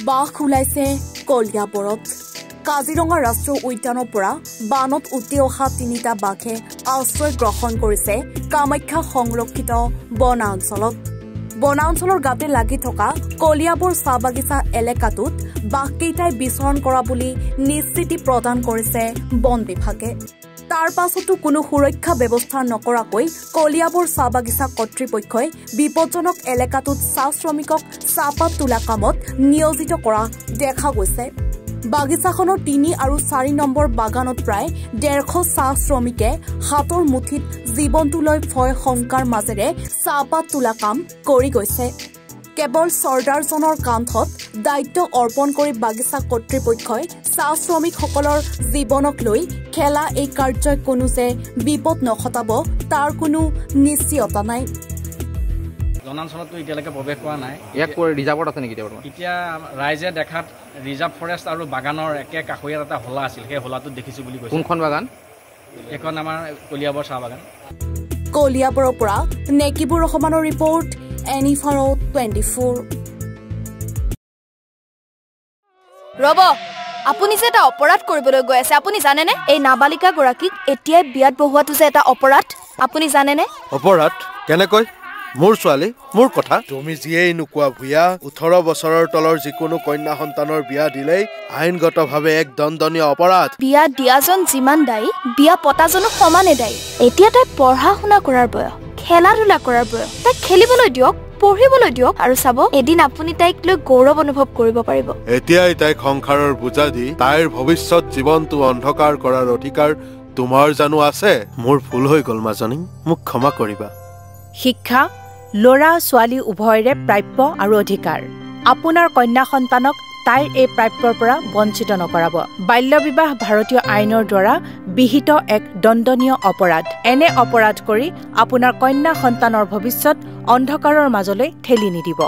বাঘ ওলাইছে কলিয়াবৰত কাজিৰঙা ৰাষ্ট্ৰীয় উদ্যানৰ পৰা বানত উটি অহা ৩টা বাঘে আশ্ৰয় গ্ৰহণ কৰিছে কামাখ্যা সংৰক্ষিত বনাঞ্চলত বনাঞ্চলৰ গাতে লাগি থকা কলিয়াবৰ চাহ বাগিচা এলেকাটোত বাঘকেইটাই বিচৰণ কৰা বুলি নিশ্চিতি প্ৰদান কৰিছে বন বিভাগে তাৰ পাছতো কোনো সুৰক্ষা ব্যৱস্থা নকৰাকৈ কলিয়াবৰ চাহ বাগিচা কৰ্তৃপক্ষই বিপদজনক এলেকাটোত চাহ শ্ৰমিকক চাহপাত তোলা কামত নিয়োজিত কৰা দেখা গৈছে বাগিচাখনৰ ৩ আৰু ৪ নম্বৰ বাগানত প্ৰায় ১৫০ চাহ শ্ৰমিকে হাতৰ মুঠিত জীৱনটোলৈ ভয় শংকাৰ মাজেৰে চাহপাত তোলা কাম কৰি গৈছে কেৱল চৰ্দাৰজনৰ কান্ধত দায়িত্ব অৰ্পণ কৰি বাগিচা কৰ্তৃপক্ষই চাহ শ্ৰমিকসকলৰ জীৱনক লৈ খেলা এই কাৰ্যই কোনো যে বিপদ নঘটাব তাৰ কোনো নিশ্চয়তা নাই জনাঞ্চলতো এতিয়ালৈকে প্ৰৱেশ কৰা নাই ইয়াক ৰিজাৰ্ভত আছে নেকি এতিয়া ৰাইজে দেখাত ৰিজাৰ্ভ ফৰেষ্ট আৰু বাগানৰ একে কাষৰীয়া এটা হলা আছিল সেই হলাটোত দেখিছো বুলি কৈছে কোনখন বাগান এখন আমাৰ কলিয়াবৰ চাহ বাগান কলিয়াবৰৰ পৰা নেকিবুৰ ৰহমানৰ ৰিপৰ্ট এনিফাৰো 24 ৰব আপুনি যে এটা অপৰাধ কৰিবলৈ গৈ আছে আপুনি জানেনে এই নাবালিকা গৰাকীক এতিয়াই বিয়াত বহুৱাটো যে এটা অপৰাধ আপুনি জানেনে অপৰাধ কেনেকৈ মোৰ ছোৱালী মোৰ কথা তুমি যিয়েই নোকোৱা ভূঞা 18 বছৰৰ তলৰ যিকোনো কন্যা সন্তানৰ বিয়া দিলেই আইনগতভাৱে এক দণ্ডনীয় অপৰাধ বিয়া দিয়াজন যিমান দায়ী বিয়া পতাজনো সমানে দায়ী এতিয়া তাই পঢ়া শুনা কৰাৰ বয়স খেলা ধূলা কৰাৰ বয়স তাই খেলিবলৈ দিয়ক পঢ়িবলৈ দিয়ক আৰু চাব এদিন আপুনি তাইক লৈ গৌৰৱ অনুভৱ কৰিব পাৰিব এতিয়াই তাইক সংসাৰৰ বুজা দি তাইৰ ভৱিষ্যত জীৱনটো অন্ধকাৰ কৰাৰ অধিকাৰ তোমাৰ জানো আছে মোৰ ভুল হৈ গ'ল মাজনী মোক ক্ষমা কৰিবা শিক্ষা ল'ৰা ছোৱালী উভয়ৰে প্ৰাপ্য আৰু অধিকাৰ আপোনাৰ কন্যা সন্তানক তাইৰ এই প্ৰাপ্যৰ পৰা বঞ্চিত নকৰাব বাল্য বিবাহ ভাৰতীয় আইনৰ দ্বাৰা বিহিত এক দণ্ডনীয় অপৰাধ এনে অপৰাধ কৰি আপোনাৰ কন্যা সন্তানৰ ভৱিষ্যত অন্ধকাৰৰ মাজলৈ ঠেলি নিদিব